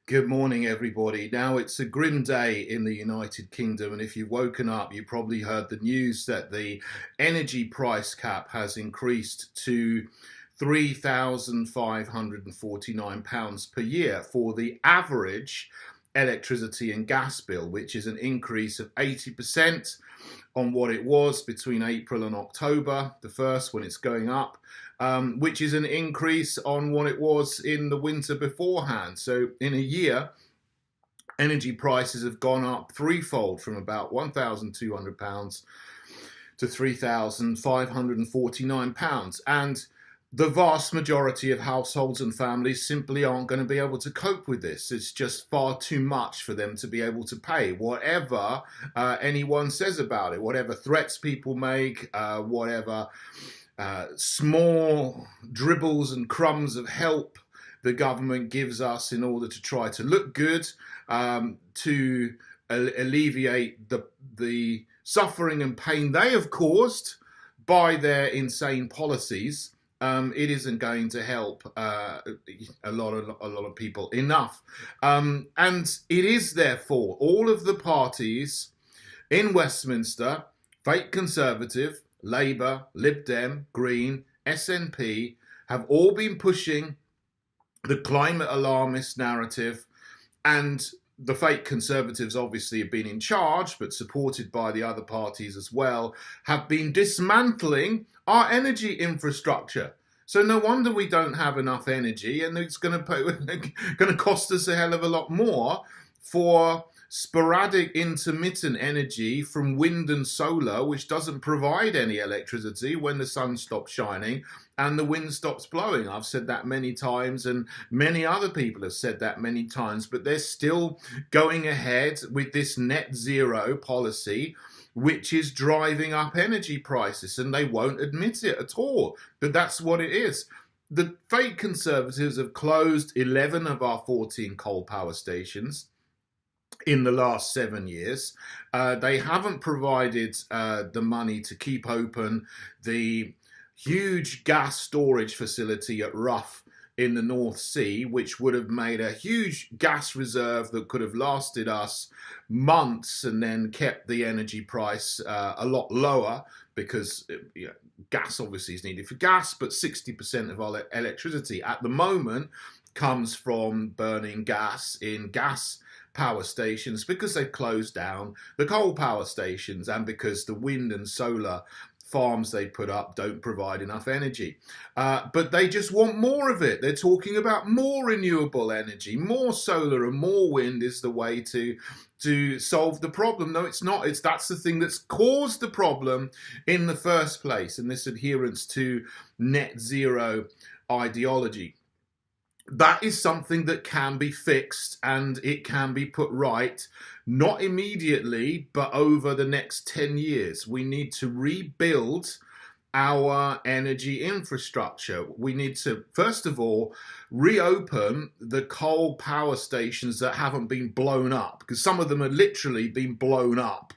Good morning, everybody. Now, it's a grim day in the United Kingdom, and if you've woken up, you probably heard the news that the energy price cap has increased to £3,549 per year for the average electricity and gas bill, which is an increase of 80% on what it was between April and October, the first when it's going up, which is an increase on what it was in the winter beforehand. So in a year, energy prices have gone up threefold from about £1,200 to £3,549. And the vast majority of households and families simply aren't going to be able to cope with this. It's just far too much for them to be able to pay, whatever anyone says about it, whatever threats people make, whatever small dribbles and crumbs of help the government gives us in order to try to look good, to alleviate the suffering and pain they have caused by their insane policies. It isn't going to help a lot of people enough. And it is therefore all of the parties in Westminster, fake Conservative, Labour, Lib Dem, Green, SNP, have all been pushing the climate alarmist narrative, and the fake Conservatives obviously have been in charge, but supported by the other parties as well, have been dismantling our energy infrastructure. So no wonder we don't have enough energy, and it's going to cost us a hell of a lot more for sporadic intermittent energy from wind and solar, which doesn't provide any electricity when the sun stops shining and the wind stops blowing. I've said that many times, and many other people have said that many times, but they're still going ahead with this net zero policy, which is driving up energy prices, and they won't admit it at all. But that's what it is. The fake Conservatives have closed 11 of our 14 coal power stations in the last 7 years. They haven't provided the money to keep open the huge gas storage facility at Rough in the North Sea, which would have made a huge gas reserve that could have lasted us months and then kept the energy price a lot lower, because gas obviously is needed for gas, but 60% of our electricity at the moment comes from burning gas in gas power stations, because they've closed down the coal power stations and because the wind and solar farms they put up don't provide enough energy. But they just want more of it. They're talking about more renewable energy, more solar and more wind is the way to solve the problem. No, it's not. That's the thing that's caused the problem in the first place, and this adherence to net zero ideology. That is something that can be fixed, and it can be put right, not immediately, but over the next 10 years. We need to rebuild our energy infrastructure. We need to, first of all, reopen the coal power stations that haven't been blown up, because some of them have literally been blown up.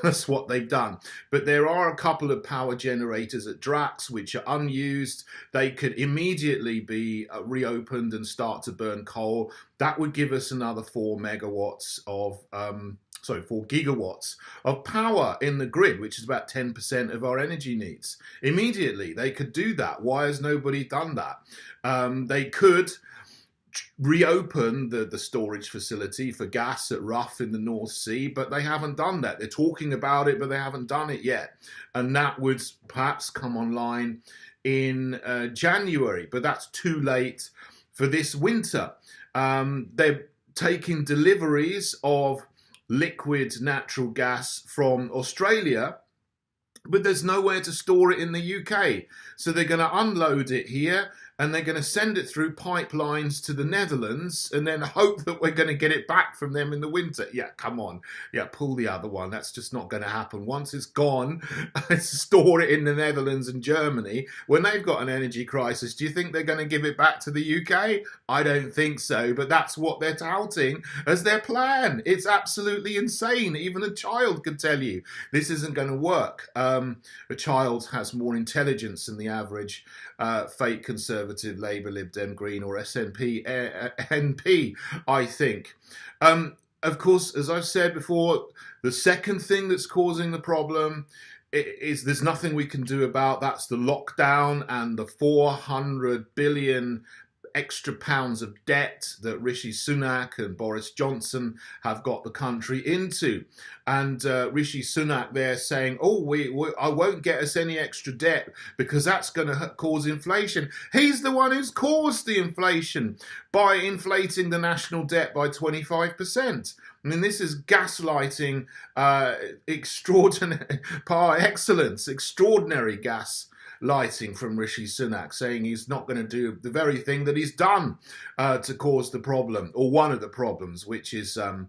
That's what they've done. But there are a couple of power generators at Drax which are unused. They could immediately be reopened and start to burn coal. That would give us another 4 gigawatts of power in the grid, which is about 10% of our energy needs. Immediately, they could do that. Why has nobody done that? They could reopen the storage facility for gas at Rough in the North Sea, but they haven't done that. They're talking about it, but they haven't done it yet. And that would perhaps come online in January, but that's too late for this winter. They're taking deliveries of liquid natural gas from Australia, but there's nowhere to store it in the UK. So they're going to unload it here, and they're going to send it through pipelines to the Netherlands and then hope that we're going to get it back from them in the winter. Yeah, come on. Yeah, pull the other one. That's just not going to happen. Once it's gone, store it in the Netherlands and Germany. When they've got an energy crisis, do you think they're going to give it back to the UK? I don't think so, but that's what they're touting as their plan. It's absolutely insane. Even a child could tell you this isn't going to work. A child has more intelligence than the average fake Conservative, Labour, Lib Dem, Green, or SNP, NP, I think. Of course, as I've said before, the second thing that's causing the problem is there's nothing we can do about. That's the lockdown and the 400 billion extra pounds of debt that Rishi Sunak and Boris Johnson have got the country into. And Rishi Sunak there saying, oh, I won't get us any extra debt because that's going to cause inflation. He's the one who's caused the inflation by inflating the national debt by 25%. I mean, this is gaslighting, extraordinary, par excellence, extraordinary gaslighting from Rishi Sunak, saying he's not going to do the very thing that he's done to cause the problem, or one of the problems, which is the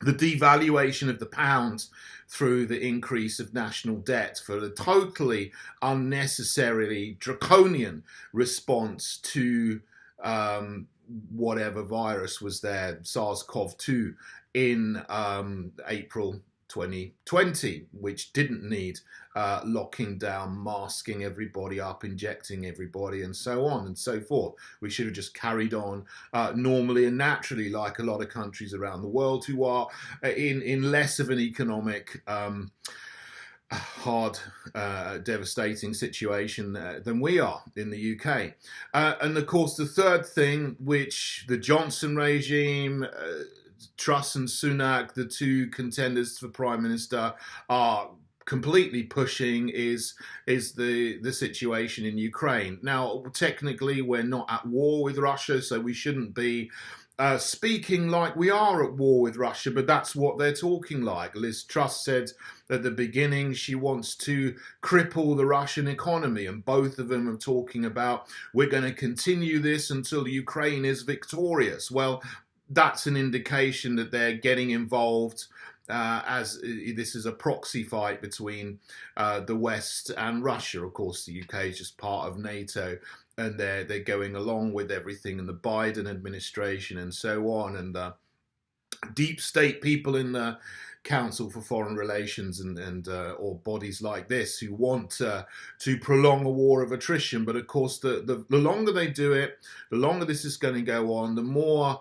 devaluation of the pound through the increase of national debt, for the totally unnecessarily draconian response to whatever virus was there, SARS-CoV-2, in April 2020, which didn't need locking down, masking everybody up, injecting everybody, and so on and so forth. We should have just carried on normally and naturally, like a lot of countries around the world who are in less of an economic hard, devastating situation than we are in the UK. And of course, the third thing, which the Johnson regime, Truss and Sunak, the two contenders for Prime Minister, are completely pushing is the situation in Ukraine. Now, technically, we're not at war with Russia, so we shouldn't be speaking like we are at war with Russia, but that's what they're talking like. Liz Truss said at the beginning she wants to cripple the Russian economy, and both of them are talking about, we're going to continue this until Ukraine is victorious. Well, that's an indication that they're getting involved, as this is a proxy fight between the West and Russia. Of course, the UK is just part of NATO, and they're going along with everything, and the Biden administration and so on, and the deep state people in the Council for Foreign Relations and or bodies like this who want to prolong a war of attrition. But of course, the longer they do it, the longer this is going to go on, the more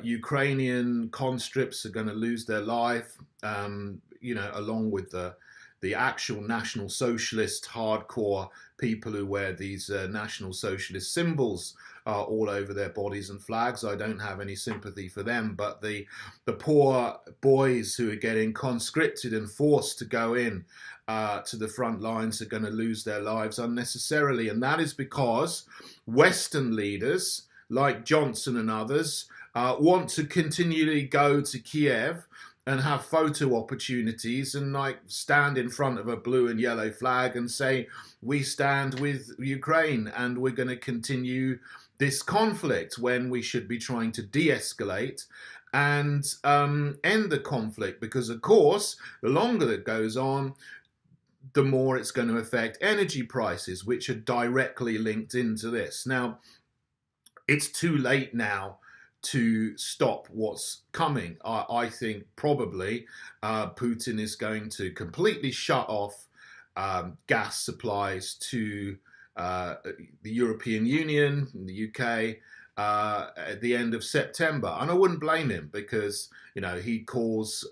Ukrainian conscripts are going to lose their life, along with the actual National Socialist hardcore people who wear these National Socialist symbols all over their bodies and flags. I don't have any sympathy for them, but the poor boys who are getting conscripted and forced to go in to the front lines are going to lose their lives unnecessarily. And that is because Western leaders like Johnson and others want to continually go to Kiev and have photo opportunities and stand in front of a blue and yellow flag and say, we stand with Ukraine and we're going to continue this conflict, when we should be trying to de-escalate and end the conflict. Because of course, the longer it goes on, the more it's going to affect energy prices, which are directly linked into this. Now, it's too late now to stop what's coming. I think probably Putin is going to completely shut off gas supplies to the European Union and the UK at the end of September. And I wouldn't blame him, because he calls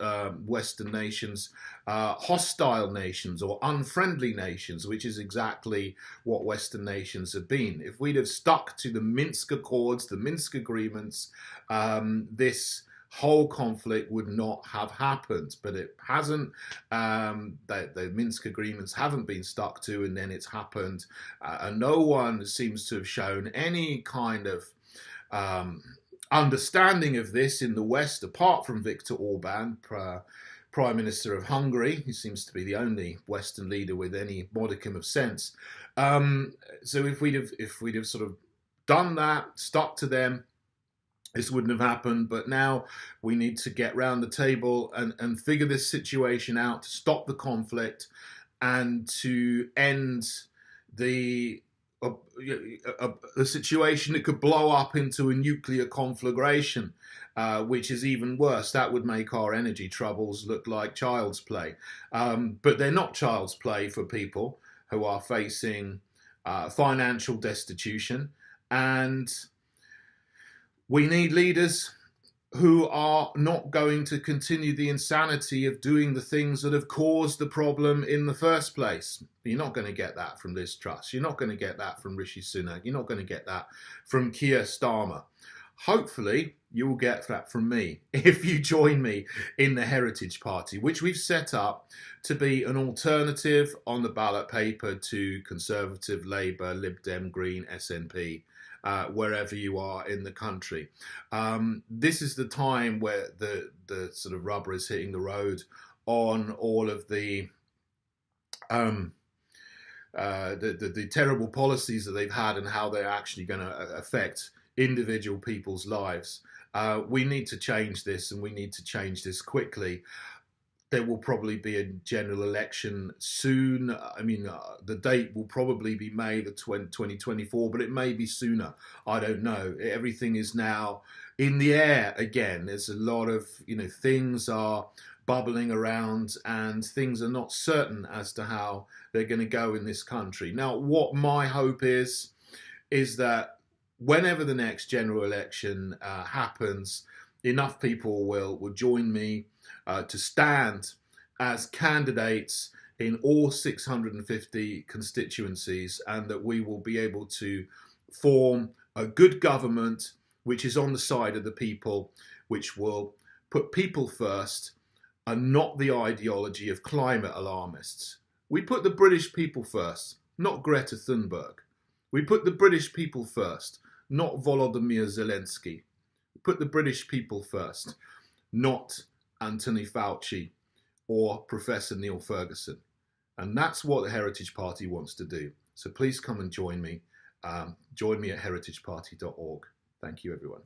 Western nations hostile nations or unfriendly nations, which is exactly what Western nations have been. If we'd have stuck to the Minsk Accords, the Minsk agreements, this whole conflict would not have happened. But it hasn't. The Minsk agreements haven't been stuck to, and then it's happened. And no one seems to have shown any kind of understanding of this in the West, apart from Viktor Orban, Prime Minister of Hungary. He seems to be the only Western leader with any modicum of sense. So if we'd have sort of done that, stuck to them, this wouldn't have happened. But now we need to get round the table and figure this situation out, to stop the conflict and to end the situation that could blow up into a nuclear conflagration, which is even worse. That would make our energy troubles look like child's play. But they're not child's play for people who are facing financial destitution, and we need leaders who are not going to continue the insanity of doing the things that have caused the problem in the first place. You're not going to get that from Liz Truss. You're not going to get that from Rishi Sunak. You're not going to get that from Keir Starmer. Hopefully, you will get that from me if you join me in the Heritage Party, which we've set up to be an alternative on the ballot paper to Conservative, Labour, Lib Dem, Green, SNP. Wherever you are in the country. This is the time where the sort of rubber is hitting the road on all of the terrible policies that they've had and how they're actually going to affect individual people's lives. We need to change this, and we need to change this quickly. There will probably be a general election soon. I mean, the date will probably be May the 2024, but it may be sooner. I don't know. Everything is now in the air again. There's a lot of, things are bubbling around, and things are not certain as to how they're going to go in this country. Now, what my hope is that whenever the next general election happens, enough people will join me to stand as candidates in all 650 constituencies, and that we will be able to form a good government which is on the side of the people, which will put people first and not the ideology of climate alarmists. We put the British people first, not Greta Thunberg. We put the British people first, not Volodymyr Zelensky. We put the British people first, not Anthony Fauci or Professor Neil Ferguson. And that's what the Heritage Party wants to do. So please come and join me. Join me at heritageparty.org. Thank you, everyone.